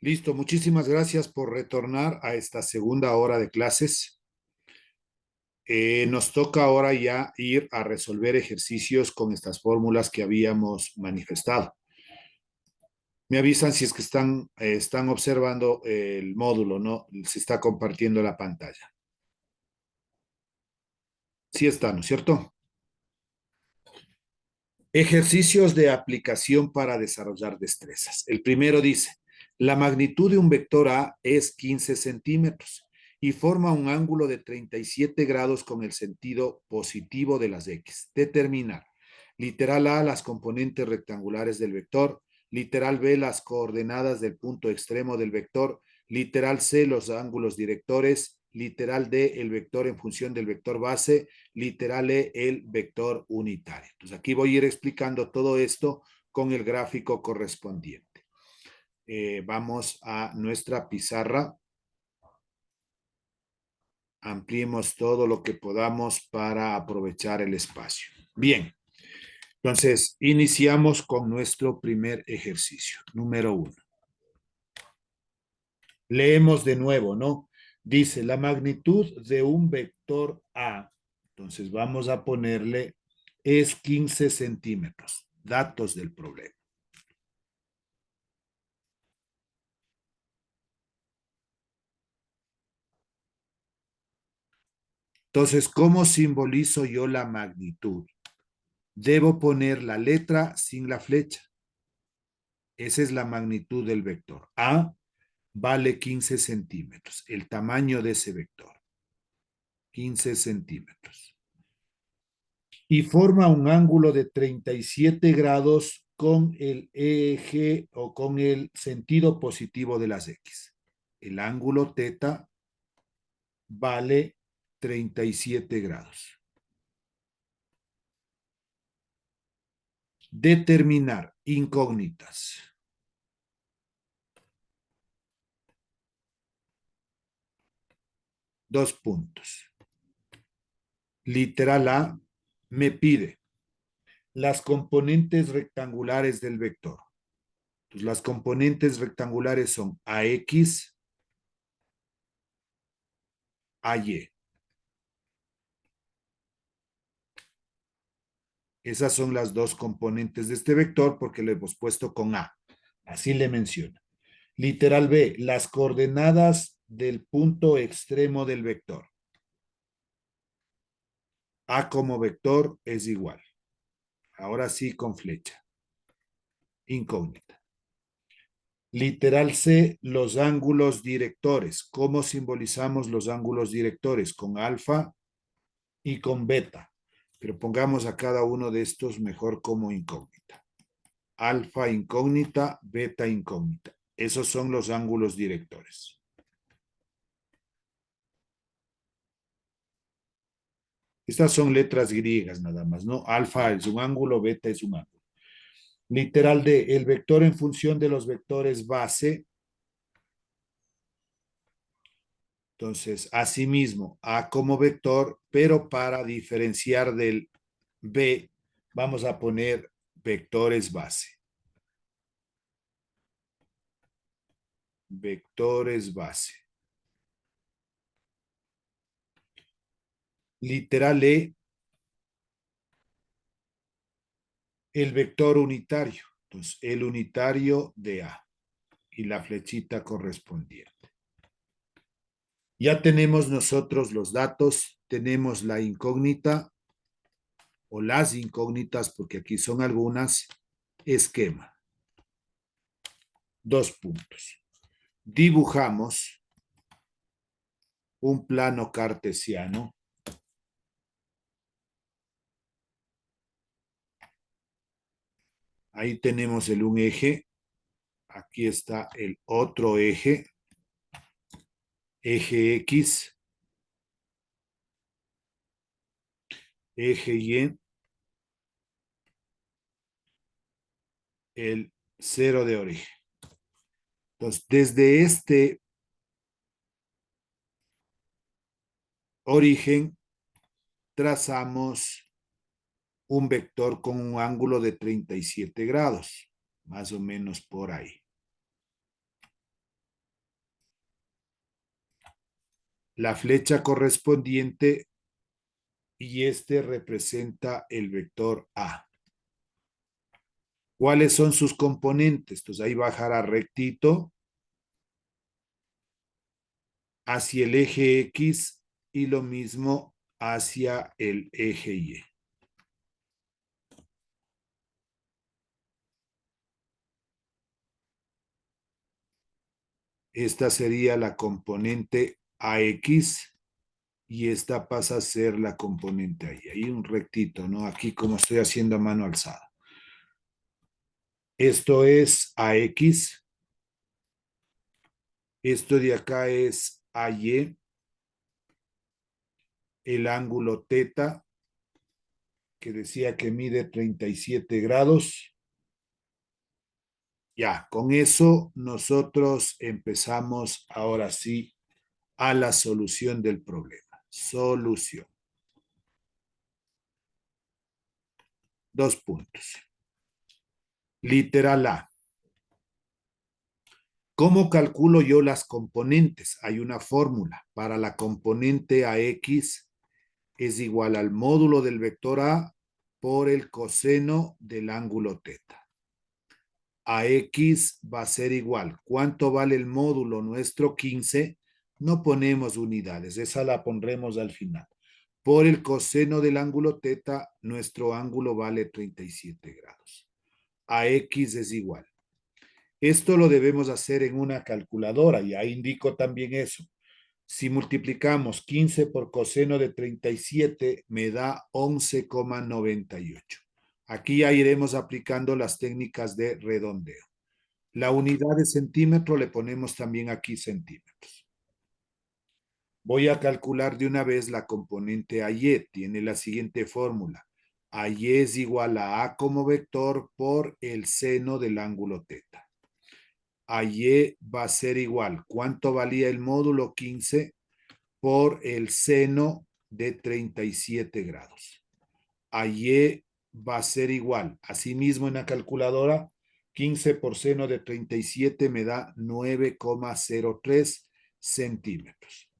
Listo, muchísimas gracias por retornar a esta segunda hora de clases. Nos toca ahora ya ir a resolver ejercicios con estas fórmulas que habíamos manifestado. Me avisan si es que están observando el módulo, ¿no? Se está compartiendo la pantalla. Sí está, ¿no es cierto? Ejercicios de aplicación para desarrollar destrezas. El primero dice, la magnitud de un vector A es 15 centímetros y forma un ángulo de 37 grados con el sentido positivo de las X. Determinar. Literal A, las componentes rectangulares del vector. Literal B, las coordenadas del punto extremo del vector. Literal C, los ángulos directores. Literal D, el vector en función del vector base. Literal E, el vector unitario. Entonces aquí voy a ir explicando todo esto con el gráfico correspondiente. Vamos a nuestra pizarra. Ampliemos todo lo que podamos para aprovechar el espacio. Bien, entonces iniciamos con nuestro primer ejercicio, número 1. Leemos de nuevo, ¿no? Dice la magnitud de un vector A. Entonces vamos a ponerle es 15 centímetros. Datos del problema. Entonces, ¿cómo simbolizo yo la magnitud? Debo poner la letra sin la flecha. Esa es la magnitud del vector. A vale 15 centímetros. El tamaño de ese vector. 15 centímetros. Y forma un ángulo de 37 grados con el eje o con el sentido positivo de las X. El ángulo teta vale 37 grados. Determinar incógnitas. Dos puntos. Literal A me pide las componentes rectangulares del vector. Entonces, las componentes rectangulares son AX, AY. Esas son las dos componentes de este vector porque lo hemos puesto con A. Así le menciona. Literal B, las coordenadas del punto extremo del vector. A como vector es igual. Ahora sí con flecha. Incógnita. Literal C, los ángulos directores. ¿Cómo simbolizamos los ángulos directores? Con alfa y con beta. Pero pongamos a cada uno de estos mejor como incógnita. Alfa incógnita, beta incógnita. Esos son los ángulos directores. Estas son letras griegas nada más, ¿no? Alfa es un ángulo, beta es un ángulo. Literal D, el vector en función de los vectores base. Entonces, asimismo, A como vector, pero para diferenciar del B, vamos a poner vectores base. Vectores base. Literal E, el vector unitario. Entonces, el unitario de A y la flechita correspondiente. Ya tenemos nosotros los datos, tenemos la incógnita o las incógnitas, porque aquí son algunas, esquema. Dos puntos. Dibujamos un plano cartesiano. Ahí tenemos un eje. Aquí está el otro eje. Eje X. Eje Y. El cero de origen. Entonces, desde este origen, trazamos un vector con un ángulo de 37 grados, más o menos por ahí. la flecha correspondiente y este representa el vector A. ¿Cuáles son sus componentes? Entonces ahí bajará rectito hacia el eje X y lo mismo hacia el eje Y. Esta sería la componente AX y esta pasa a ser la componente ahí. Ahí un rectito, ¿no? Aquí como estoy haciendo a mano alzada. Esto es AX. Esto de acá es AY. El ángulo teta, que decía que mide 37 grados. Ya, con eso nosotros empezamos ahora sí a la solución del problema. Solución. 2 puntos. Literal A. ¿Cómo calculo yo las componentes? Hay una fórmula. Para la componente AX es igual al módulo del vector A por el coseno del ángulo teta. AX va a ser igual. ¿Cuánto vale el módulo nuestro? 15. No ponemos unidades, esa la pondremos al final. Por el coseno del ángulo teta, nuestro ángulo vale 37 grados. AX es igual. Esto lo debemos hacer en una calculadora, ya indico también eso. Si multiplicamos 15 por coseno de 37, me da 11,98. Aquí ya iremos aplicando las técnicas de redondeo. La unidad de centímetro le ponemos también aquí centímetros. Voy a calcular de una vez la componente AY. Tiene la siguiente fórmula. AY es igual a A como vector por el seno del ángulo teta. AY va a ser igual. ¿Cuánto valía el módulo? 15 por el seno de 37 grados. AY va a ser igual. Asimismo, en la calculadora, 15 por seno de 37 me da 9,03 centímetros.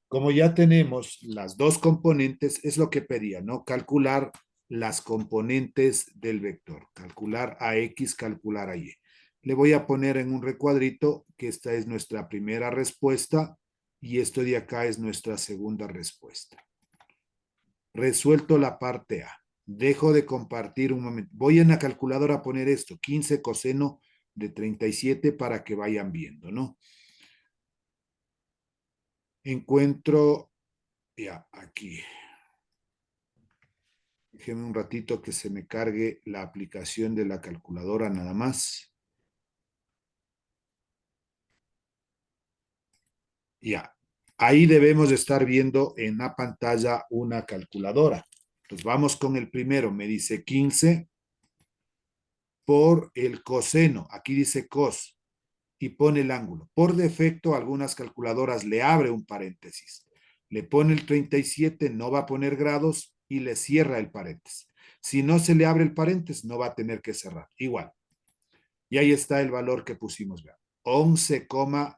Como ya tenemos las dos componentes, es lo que pedía, ¿no? Calcular las componentes del vector. Calcular AX, calcular AY. Le voy a poner en un recuadrito que esta es nuestra primera respuesta y esto de acá es nuestra segunda respuesta. Resuelto la parte A. Dejo de compartir un momento. Voy en la calculadora a poner esto, 15 coseno de 37 para que vayan viendo, ¿no? Encuentro, ya, aquí. Déjenme un ratito que se me cargue la aplicación de la calculadora nada más. Ya, ahí debemos estar viendo en la pantalla una calculadora. Entonces vamos con el primero, me dice 15 por el coseno, aquí dice cos, y pone el ángulo. Por defecto, algunas calculadoras le abre un paréntesis, le pone el 37, no va a poner grados y le cierra el paréntesis. Si no se le abre el paréntesis, no va a tener que cerrar. Igual. Y ahí está el valor que pusimos. 11,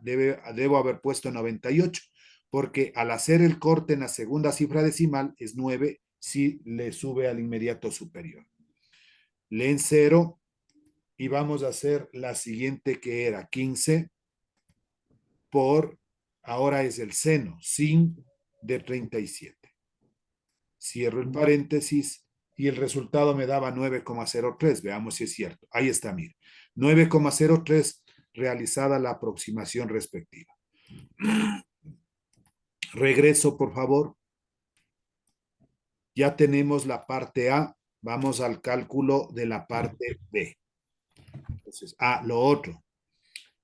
debo haber puesto 98, porque al hacer el corte en la segunda cifra decimal es 9 si le sube al inmediato superior. Leen 0 y vamos a hacer la siguiente que era 15 por, ahora es el seno, sin de 37. Cierro el paréntesis y el resultado me daba 9,03. Veamos si es cierto. Ahí está, mire. 9,03 realizada la aproximación respectiva. Regreso, por favor. Ya tenemos la parte A. Vamos al cálculo de la parte B. Entonces, lo otro.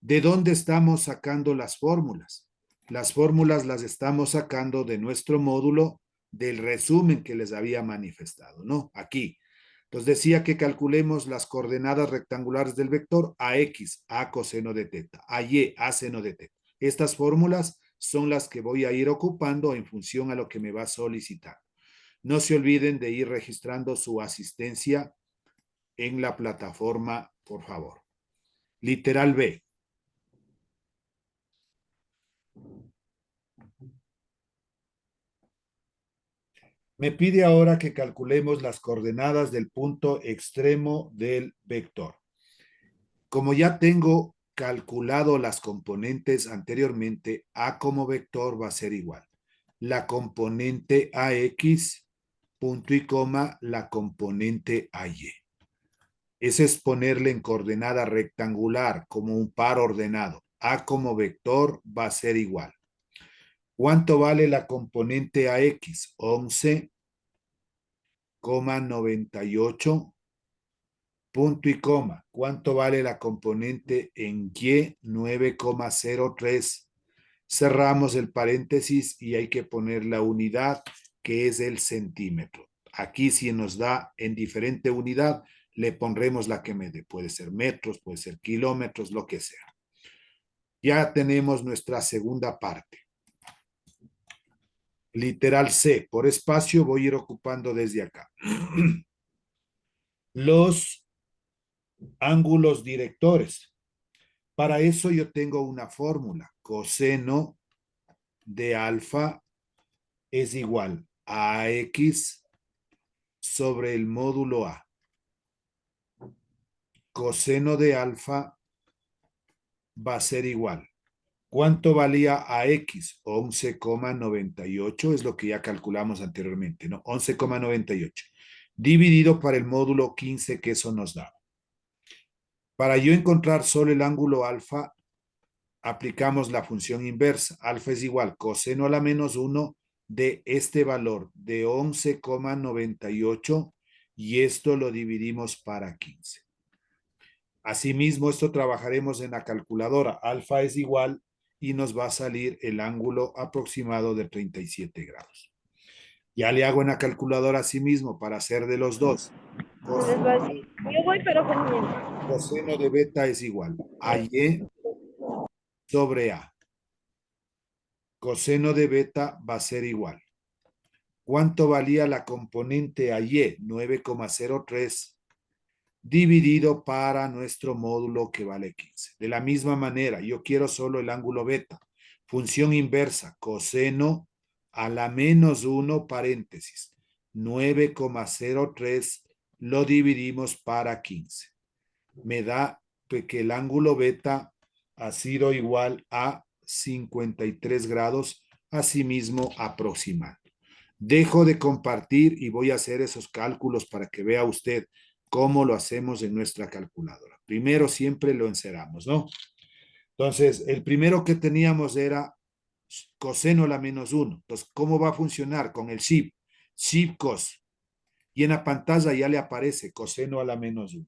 ¿De dónde estamos sacando las fórmulas? Las fórmulas las estamos sacando de nuestro módulo del resumen que les había manifestado, ¿no? Aquí. Entonces decía que calculemos las coordenadas rectangulares del vector AX, A coseno de teta, AY, A seno de teta. Estas fórmulas son las que voy a ir ocupando en función a lo que me va a solicitar. No se olviden de ir registrando su asistencia en la plataforma, por favor. Literal B. Me pide ahora que calculemos las coordenadas del punto extremo del vector. Como ya tengo calculado las componentes anteriormente, A como vector va a ser igual. La componente AX, punto y coma, la componente AY. Ese es ponerle en coordenada rectangular como un par ordenado. A como vector va a ser igual. ¿Cuánto vale la componente AX? 11,98 punto y coma. ¿Cuánto vale la componente en Y? 9,03. Cerramos el paréntesis y hay que poner la unidad que es el centímetro. Aquí si nos da en diferente unidad, le pondremos la que me dé. Puede ser metros, puede ser kilómetros, lo que sea. Ya tenemos nuestra segunda parte. Literal C. Por espacio voy a ir ocupando desde acá. Los ángulos directores. Para eso yo tengo una fórmula. Coseno de alfa es igual a X sobre el módulo A. Coseno de alfa va a ser igual. ¿Cuánto valía a X? 11,98 es lo que ya calculamos anteriormente, ¿no? 11,98. Dividido para el módulo 15 que eso nos da. Para yo encontrar solo el ángulo alfa, aplicamos la función inversa. Alfa es igual coseno a la menos 1 de este valor de 11,98 y esto lo dividimos para 15. Asimismo, esto trabajaremos en la calculadora. Alfa es igual y nos va a salir el ángulo aproximado de 37 grados. Ya le hago en la calculadora asimismo para hacer de los dos. Les va a decir, yo voy, pero con mientras. Coseno de beta es igual a Y sobre A. Coseno de beta va a ser igual. ¿Cuánto valía la componente a Y? 9,03 dividido para nuestro módulo que vale 15. De la misma manera, yo quiero solo el ángulo beta. Función inversa, coseno a la menos 1 paréntesis. 9,03 lo dividimos para 15. Me da que el ángulo beta ha sido igual a 53 grados, asimismo aproximado. Dejo de compartir y voy a hacer esos cálculos para que vea usted cómo lo hacemos en nuestra calculadora. Primero siempre lo encerramos, ¿no? Entonces, el primero que teníamos era coseno a la menos 1. Entonces, ¿cómo va a funcionar con el SHIP? SHIP cos. Y en la pantalla ya le aparece coseno a la menos 1.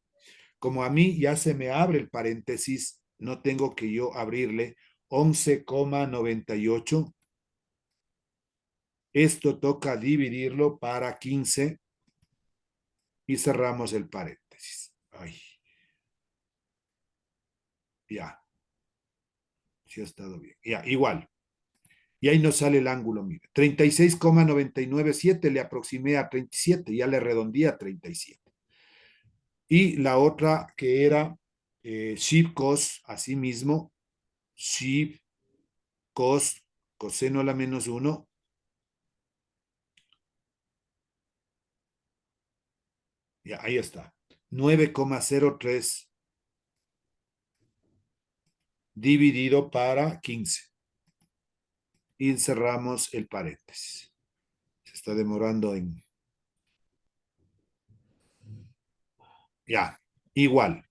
Como a mí ya se me abre el paréntesis, no tengo que yo abrirle 11,98. Esto toca dividirlo para 15 y cerramos el paréntesis. Ay, ya, sí ha estado bien. Ya, igual. Y ahí nos sale el ángulo, mire. 36,997 le aproximé a 37, ya le redondeé a 37. Y la otra que era SHIP cos, así mismo, SHIP cos, coseno a la menos 1. Ya, ahí está. 9,03 dividido para 15. Y cerramos el paréntesis. Se está demorando en... Ya, igual.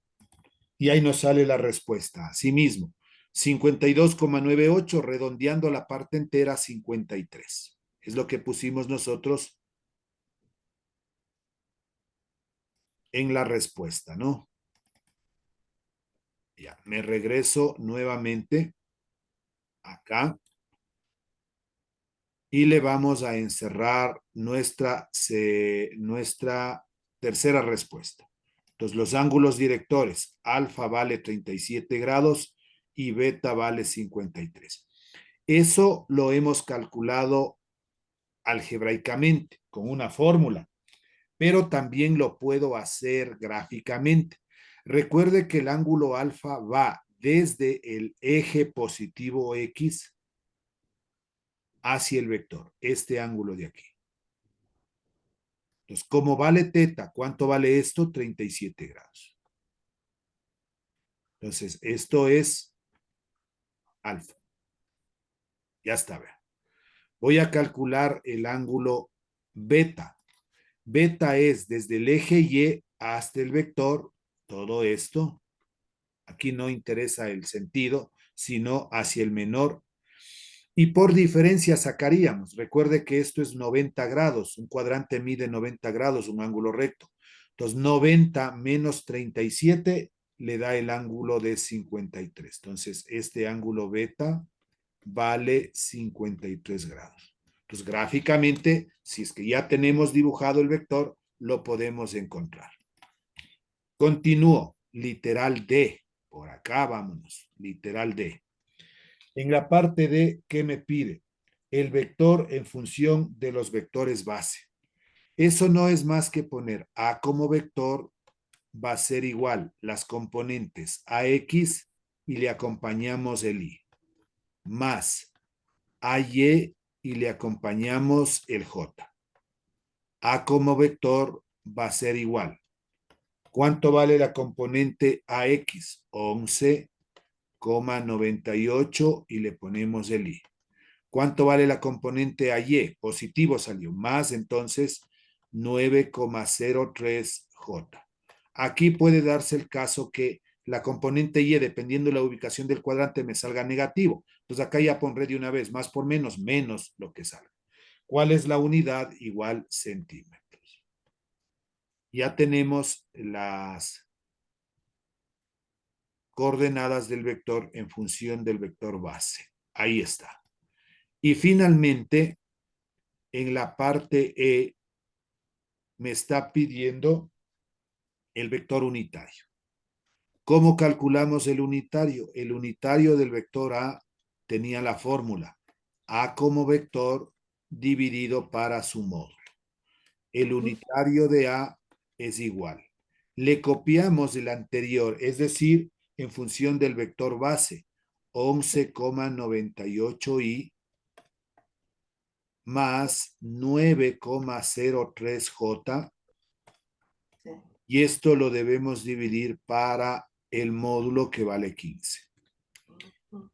Y ahí nos sale la respuesta. Asimismo, 52,98 redondeando la parte entera 53. Es lo que pusimos nosotros en la respuesta, ¿no? Ya, me regreso nuevamente acá y le vamos a encerrar nuestra tercera respuesta. Entonces, los ángulos directores, alfa vale 37 grados y beta vale 53. Eso lo hemos calculado algebraicamente con una fórmula, pero también lo puedo hacer gráficamente. Recuerde que el ángulo alfa va desde el eje positivo X hacia el vector, este ángulo de aquí. Entonces, ¿cómo vale teta? ¿Cuánto vale esto? 37 grados. Entonces, esto es alfa. Ya está, vean. Voy a calcular el ángulo beta. Beta es desde el eje Y hasta el vector, todo esto. Aquí no interesa el sentido, sino hacia el menor. Y por diferencia sacaríamos. Recuerde que esto es 90 grados. Un cuadrante mide 90 grados, un ángulo recto. Entonces, 90 menos 37 le da el ángulo de 53. Entonces, este ángulo beta vale 53 grados. Entonces, gráficamente, si es que ya tenemos dibujado el vector, lo podemos encontrar. Continúo. Literal D. Por acá vámonos. Literal D. En la parte D, ¿qué me pide? El vector en función de los vectores base. Eso no es más que poner A como vector, va a ser igual las componentes AX y le acompañamos el Y, más AY y le acompañamos el J. A como vector va a ser igual. ¿Cuánto vale la componente AX? 11,98 y le ponemos el Y. ¿Cuánto vale la componente AY? Positivo salió, más entonces 9,03J. Aquí puede darse el caso que la componente Y, dependiendo de la ubicación del cuadrante, me salga negativo. Entonces acá ya pondré de una vez, más por menos, menos lo que salga. ¿Cuál es la unidad? Igual centímetros. Ya tenemos las coordenadas del vector en función del vector base. Ahí está. Y finalmente, en la parte E, me está pidiendo el vector unitario. ¿Cómo calculamos el unitario? El unitario del vector A tenía la fórmula A como vector dividido para su módulo. El unitario de A es igual. Le copiamos el anterior, es decir, en función del vector base, 11,98i más 9,03j, y esto lo debemos dividir para el módulo que vale 15.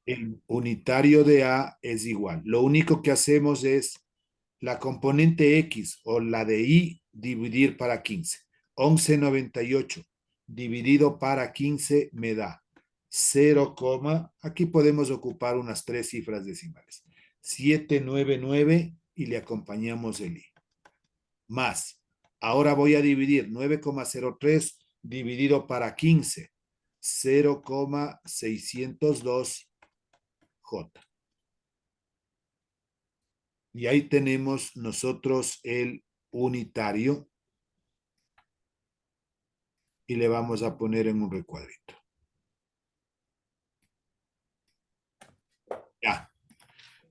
El unitario de A es igual. Lo único que hacemos es la componente X o la de Y dividir para 15. 11,98 dividido para 15 me da 0, aquí podemos ocupar unas 3 cifras decimales. 799 y le acompañamos el I. Más, ahora voy a dividir 9,03 dividido para 15. 0,602J. Y ahí tenemos nosotros el unitario y le vamos a poner en un recuadrito. Ya.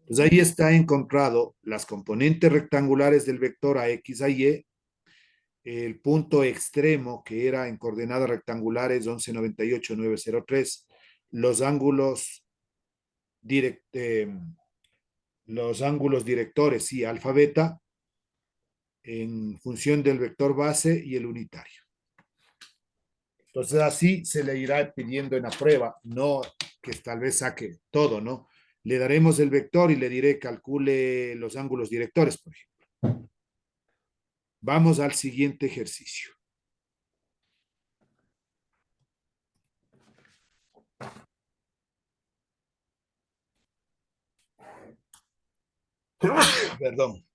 Pues ahí está encontrado las componentes rectangulares del vector a x a y, el punto extremo que era en coordenadas rectangulares 11,98,903, los ángulos directores, sí, alfa, beta, en función del vector base y el unitario. Entonces así se le irá pidiendo en la prueba, no que tal vez saque todo, ¿no? Le daremos el vector y le diré calcule los ángulos directores, por ejemplo. Vamos al siguiente ejercicio. Perdón.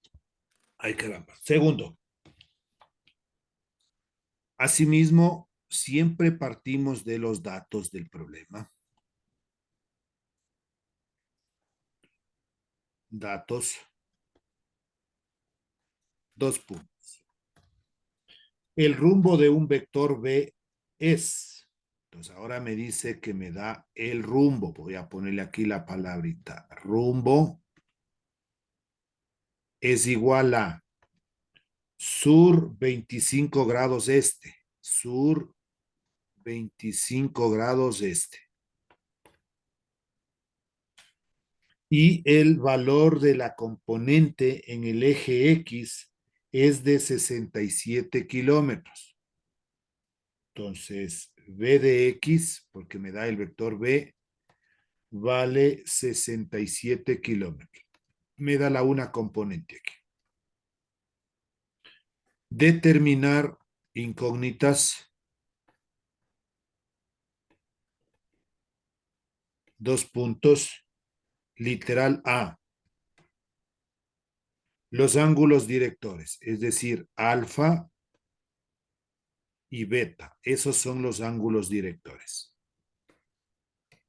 Ay, caramba. Segundo. Asimismo, siempre partimos de los datos del problema. Datos. 2 puntos. El rumbo de un vector B es. Entonces ahora me dice que me da el rumbo. Voy a ponerle aquí la palabrita. Rumbo es igual a sur 25 grados este. Sur 25 grados este. Y el valor de la componente en el eje X es de 67 kilómetros. Entonces, b de x, porque me da el vector b, vale 67 kilómetros. Me da la una componente aquí. Determinar incógnitas. Dos puntos. Literal A. Los ángulos directores, es decir, alfa y beta. Esos son los ángulos directores.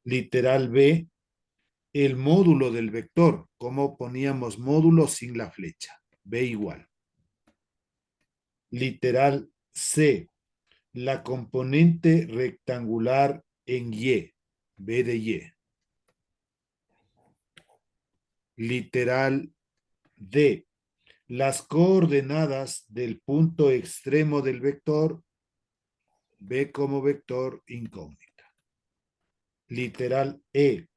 Literal B, el módulo del vector. ¿Cómo poníamos módulo sin la flecha? B igual. Literal C, la componente rectangular en Y. B de Y. Literal D, las coordenadas del punto extremo del vector. B como vector incógnita. Literal E,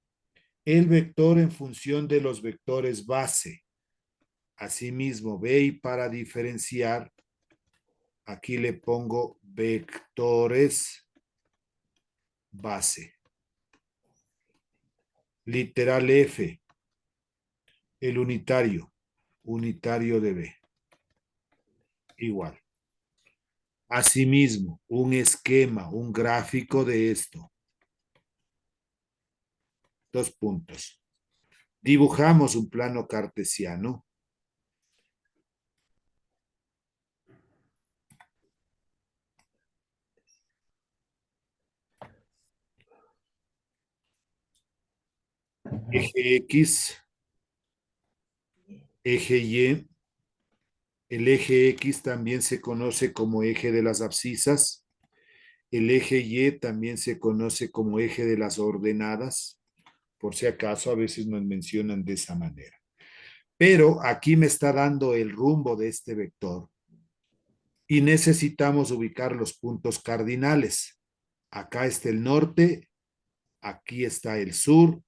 el vector en función de los vectores base. Asimismo, B y para diferenciar, aquí le pongo vectores base. Literal F, el unitario de B. Igual. Asimismo, un esquema, un gráfico de esto. Dos puntos. Dibujamos un plano cartesiano. Eje X, eje Y. El eje X también se conoce como eje de las abscisas. El eje Y también se conoce como eje de las ordenadas. Por si acaso, a veces nos mencionan de esa manera. Pero aquí me está dando el rumbo de este vector. Y necesitamos ubicar los puntos cardinales. Acá está el norte, aquí está el sur,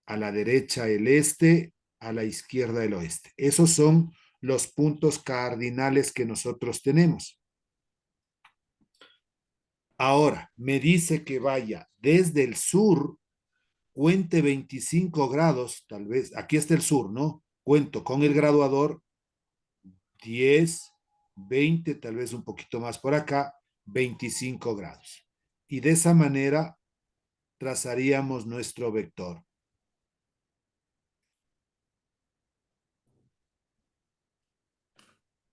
a la derecha el este, a la izquierda el oeste. Esos son los puntos cardinales que nosotros tenemos. Ahora, me dice que vaya desde el sur, cuente 25 grados, tal vez, aquí está el sur, ¿no? Cuento con el graduador 10, 20, tal vez un poquito más por acá, 25 grados. Y de esa manera trazaríamos nuestro vector.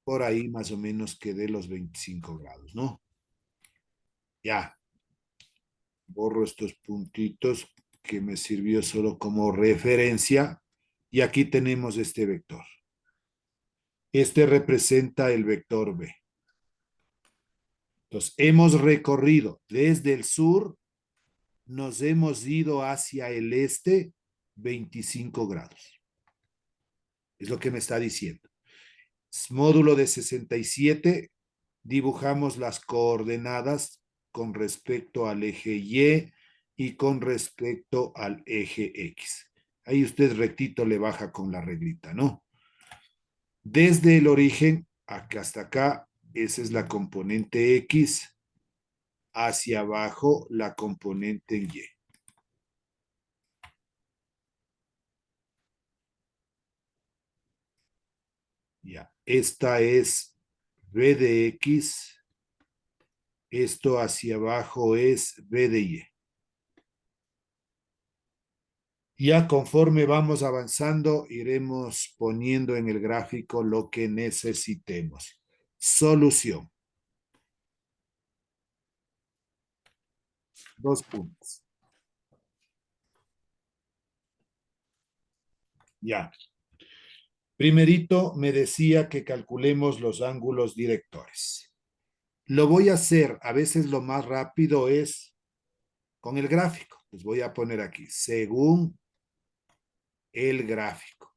Por ahí más o menos quedé los 25 grados, ¿no? Ya, borro estos puntitos que me sirvió solo como referencia y aquí tenemos este vector. Este representa el vector B. Entonces, hemos recorrido desde el sur, nos hemos ido hacia el este 25 grados. Es lo que me está diciendo. Módulo de 67, dibujamos las coordenadas con respecto al eje Y con respecto al eje X. Ahí usted rectito le baja con la reglita, ¿no? Desde el origen hasta acá, esa es la componente X, hacia abajo la componente en Y. Ya, esta es B de X, esto hacia abajo es B de Y. Ya conforme vamos avanzando, iremos poniendo en el gráfico lo que necesitemos. Solución. Dos puntos. Ya. Primerito me decía que calculemos los ángulos directores. Lo voy a hacer, a veces lo más rápido es con el gráfico. Les voy a poner aquí, según el gráfico.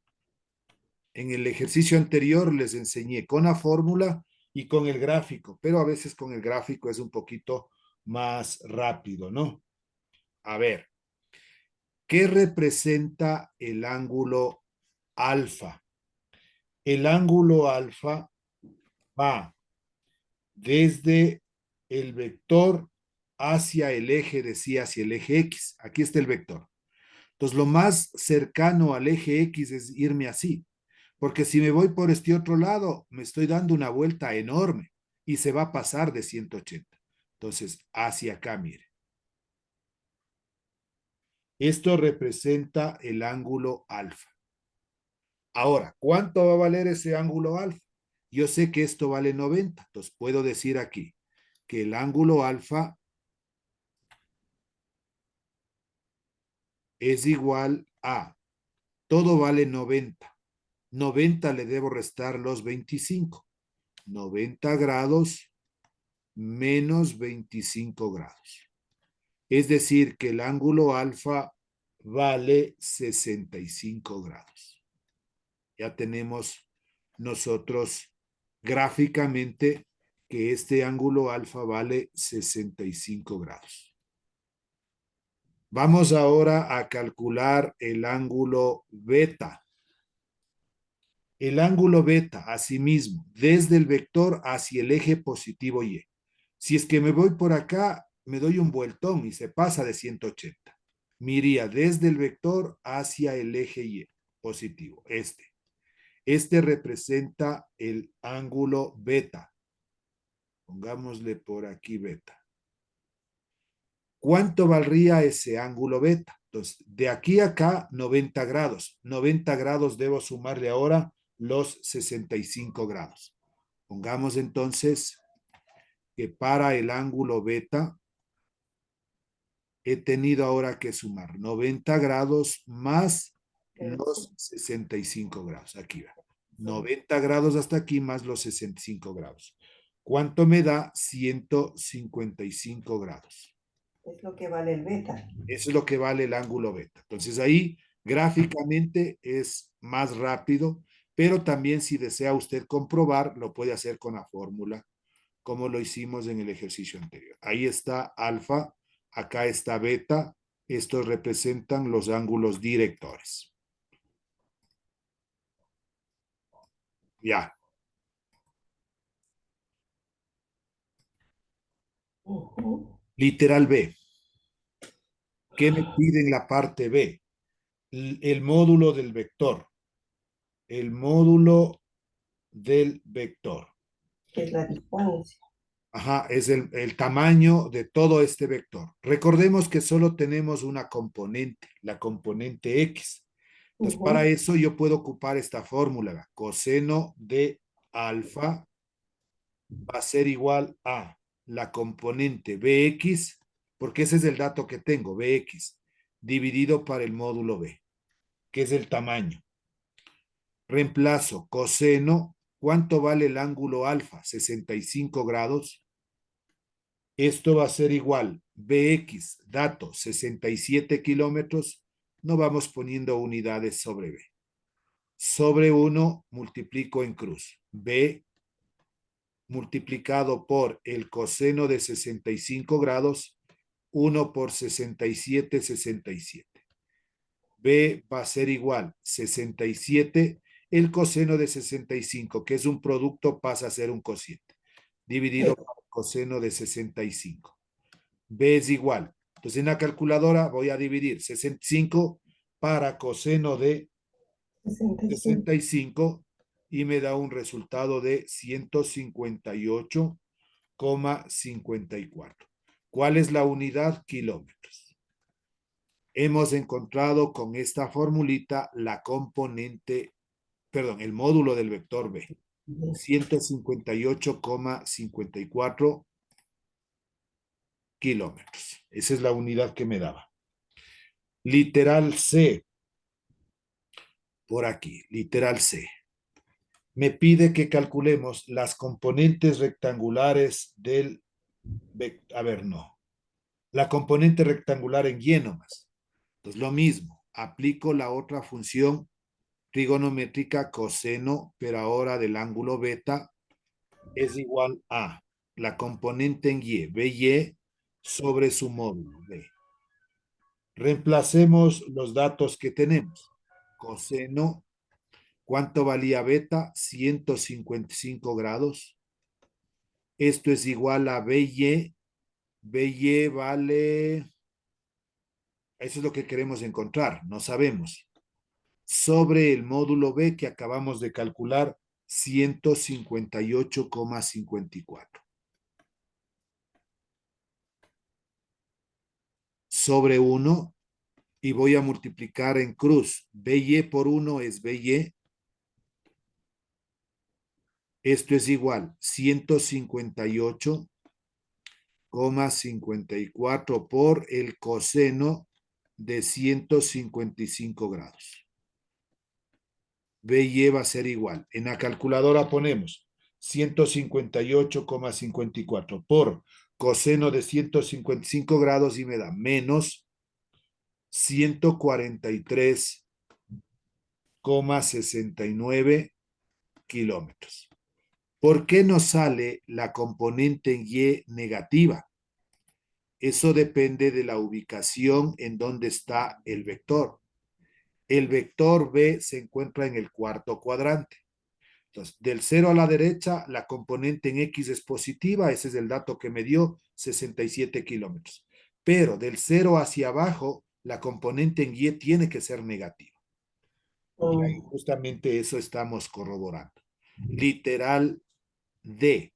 En el ejercicio anterior les enseñé con la fórmula y con el gráfico, pero a veces con el gráfico es un poquito más rápido, ¿no? A ver, ¿qué representa el ángulo alfa? El ángulo alfa va desde el vector hacia el eje, decía, hacia el eje X. Aquí está el vector. Entonces, lo más cercano al eje X es irme así, porque si me voy por este otro lado, me estoy dando una vuelta enorme y se va a pasar de 180. Entonces, hacia acá, mire. Esto representa el ángulo alfa. Ahora, ¿cuánto va a valer ese ángulo alfa? Yo sé que esto vale 90, entonces puedo decir aquí que el ángulo alfa es igual a, todo vale 90. 90 le debo restar los 25. 90 grados menos 25 grados. Es decir, que el ángulo alfa vale 65 grados. Ya tenemos nosotros gráficamente que este ángulo alfa vale 65 grados. Vamos ahora a calcular el ángulo beta. El ángulo beta, asimismo, desde el vector hacia el eje positivo Y. Si es que me voy por acá, me doy un vueltón y se pasa de 180. Me iría desde el vector hacia el eje Y positivo, este. Este representa el ángulo beta. Pongámosle por aquí beta. ¿Cuánto valdría ese ángulo beta? Entonces, de aquí a acá, 90 grados. 90 grados debo sumarle ahora los 65 grados. Pongamos entonces que para el ángulo beta he tenido ahora que sumar 90 grados más los 65 grados. Aquí va. 90 grados hasta aquí más los 65 grados. ¿Cuánto me da? 155 grados. Es lo que vale el beta. Eso es lo que vale el ángulo beta. Entonces ahí gráficamente es más rápido, pero también si desea usted comprobar, lo puede hacer con la fórmula, como lo hicimos en el ejercicio anterior. Ahí está alfa, acá está beta, estos representan los ángulos directores. Ya. Literal B. ¿Qué me pide en la parte B? El módulo del vector. El módulo del vector. Que es la distancia. Ajá, es el tamaño de todo este vector. Recordemos que solo tenemos una componente, la componente X. Entonces, para eso yo puedo ocupar esta fórmula. Coseno de alfa va a ser igual a la componente Bx, porque ese es el dato que tengo, Bx, dividido para el módulo B, que es el tamaño. Reemplazo coseno. ¿Cuánto vale el ángulo alfa? 65 grados. Esto va a ser igual, Bx, dato, 67 kilómetros. No vamos poniendo unidades sobre B. Sobre 1 multiplico en cruz. B multiplicado por el coseno de 65 grados, 1 por 67, 67. B va a ser igual 67, el coseno de 65, que es un producto, pasa a ser un cociente, dividido por el coseno de 65. B es igual. Entonces en la calculadora voy a dividir 65 para coseno de 65 y me da un resultado de 158,54. ¿Cuál es la unidad? Kilómetros. Hemos encontrado con esta formulita la componente, perdón, el módulo del vector B. 158,54 kilómetros. Esa es la unidad que me daba. Literal C. Por aquí, literal C. Me pide que calculemos las componentes rectangulares del... A ver, no. La componente rectangular en Y nomás. Entonces, lo mismo. Aplico la otra función trigonométrica coseno, pero ahora del ángulo beta, es igual a la componente en Y, BY, sobre su módulo, B. Reemplacemos los datos que tenemos. Coseno, ¿cuánto valía beta? 155 grados. Esto es igual a BY. BY vale, eso es lo que queremos encontrar, no sabemos. Sobre el módulo B que acabamos de calcular, 158,54. Sobre 1 y voy a multiplicar en cruz. BY por 1 es BY. Esto es igual, 158,54 por el coseno de 155 grados. BY va a ser igual. En la calculadora ponemos 158,54 por coseno de 155 grados y me da menos 143,69 kilómetros. ¿Por qué nos sale la componente en Y negativa? Eso depende de la ubicación en donde está el vector. El vector B se encuentra en el cuarto cuadrante. Entonces, del 0 a la derecha, la componente en X es positiva, ese es el dato que me dio, 67 kilómetros. Pero del 0 hacia abajo, la componente en Y tiene que ser negativa. Y ahí justamente eso estamos corroborando. Literal D.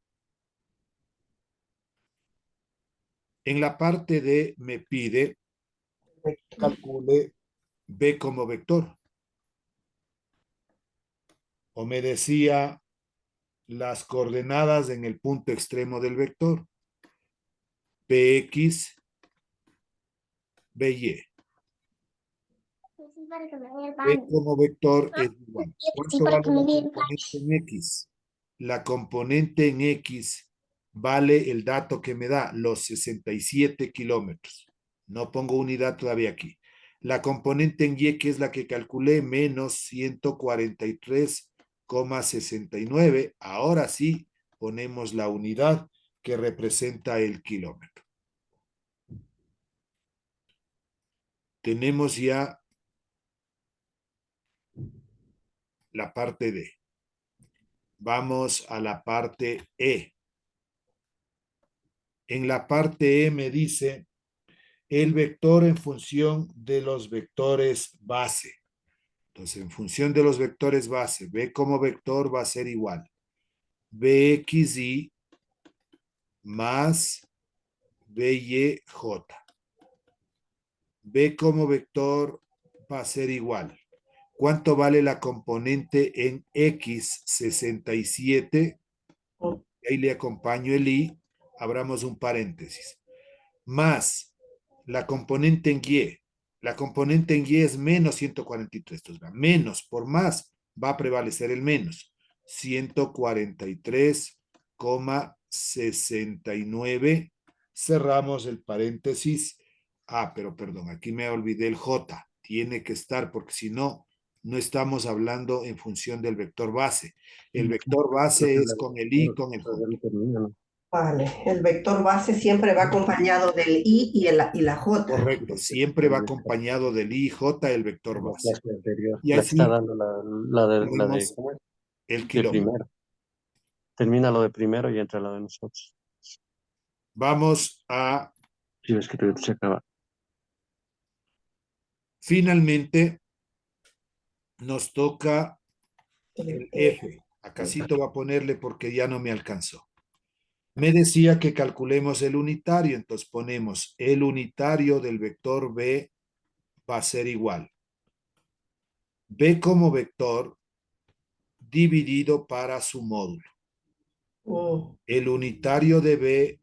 En la parte D me pide calcule B como vector. O me decía las coordenadas en el punto extremo del vector. Px, By. B como vector es igual. ¿Cuánto vale la componente en X? La componente en X vale el dato que me da, los 67 kilómetros. No pongo unidad todavía aquí. La componente en Y, que es la que calculé, menos 143,69. Ahora sí ponemos la unidad que representa el kilómetro. Tenemos ya la parte D. Vamos a la parte E. En la parte E me dice el vector en función de los vectores base. Entonces, en función de los vectores base, B como vector va a ser igual. BXY más BYJ. B como vector va a ser igual. ¿Cuánto vale la componente en X? 67. Ahí le acompaño el Y. Abramos un paréntesis. Más la componente en Y. La componente en Y es menos 143. Entonces, menos por más va a prevalecer el menos. 143,69. Cerramos el paréntesis. Ah, pero perdón, aquí me olvidé el J. Tiene que estar porque si no, no estamos hablando en función del vector base. El vector base es con el I, con el J. Vale, el vector base siempre va acompañado del I y la J. Correcto, siempre va acompañado del I y J, el vector La base. clase anterior. Y La que está así dando la de, tenemos ¿cómo es? el De kilómetro. primero. Termina lo de primero y entra lo de nosotros. Vamos a, Si ves que se acaba. finalmente, nos toca el F. Acasito va a ponerle porque ya no me alcanzó. Me decía que calculemos el unitario, entonces ponemos el unitario del vector B va a ser igual. B como vector dividido para su módulo. El unitario de B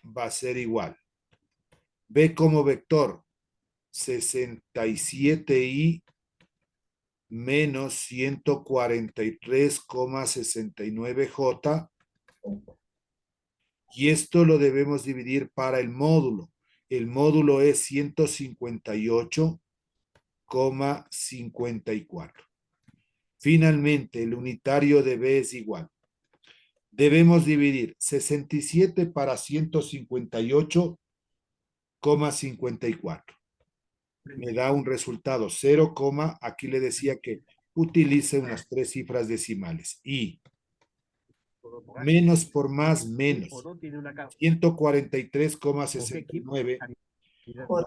va a ser igual. B como vector 67i menos 143,69j. Y esto lo debemos dividir para el módulo. El módulo es 158,54. Finalmente, el unitario de B es igual. Debemos dividir 67 para 158,54. Me da un resultado 0, aquí le decía que utilice unas 3 cifras decimales. Y menos por más menos 143,69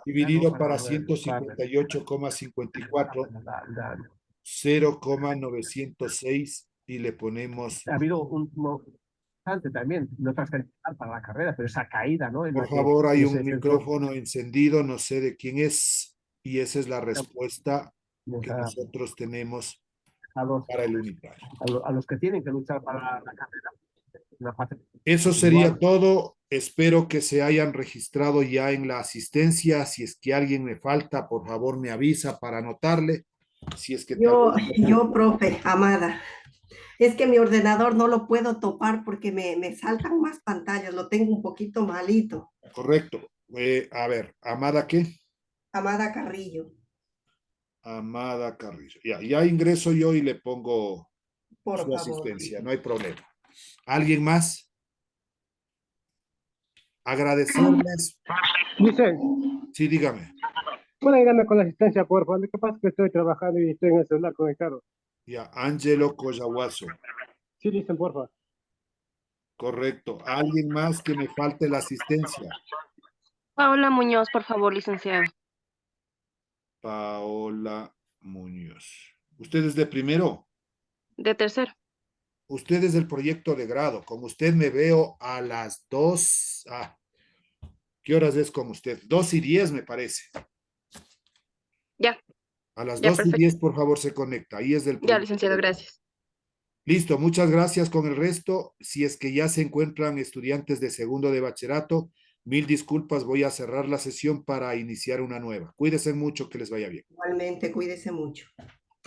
dividido para 158,54 0,906 y le ponemos, Ha habido un bastante también, no transversal para la carrera, pero esa caída, ¿no? En por la que favor, hay ese un centro micrófono encendido, no sé de quién es, y esa es la respuesta nos que ha nosotros tenemos dejado para el unitario. a los que tienen que luchar para la carrera. Una fase Eso sería individual. todo. Espero que se hayan registrado ya en la asistencia. Si es que alguien me falta, por favor me avisa para anotarle. Si es que tal Yo, vez... profe, Amada, es que mi ordenador no lo puedo topar porque me saltan más pantallas, lo tengo un poquito malito. Correcto. A ver, Amada, ¿qué? Amada Carrillo, Amada Carrillo. Ya ingreso yo y le pongo por su favor. asistencia, no hay problema. ¿Alguien más? Agradecerles. Dice, Sí, dígame. puede ayudarme con la asistencia, por favor. Lo que pasa es que estoy trabajando y estoy en el celular conectado. Ya, Ángelo Coyahuaso. Sí, dicen, por favor. Correcto. ¿Alguien más que me falte la asistencia? Paola Muñoz, por favor, licenciado. Paola Muñoz. ¿Usted es de primero? De tercero. Usted es del proyecto de grado. Con usted me veo a las 2. ¿Qué horas es con usted? 2:10 me parece. Ya, A las ya, 2:10, perfecto. por favor, se conecta. Ahí es del Ya, proyecto. licenciado, gracias. Listo, muchas gracias con el resto. Si es que ya se encuentran estudiantes de segundo de bachillerato, mil disculpas, voy a cerrar la sesión para iniciar una nueva. Cuídense mucho, que les vaya bien. Igualmente, cuídese mucho.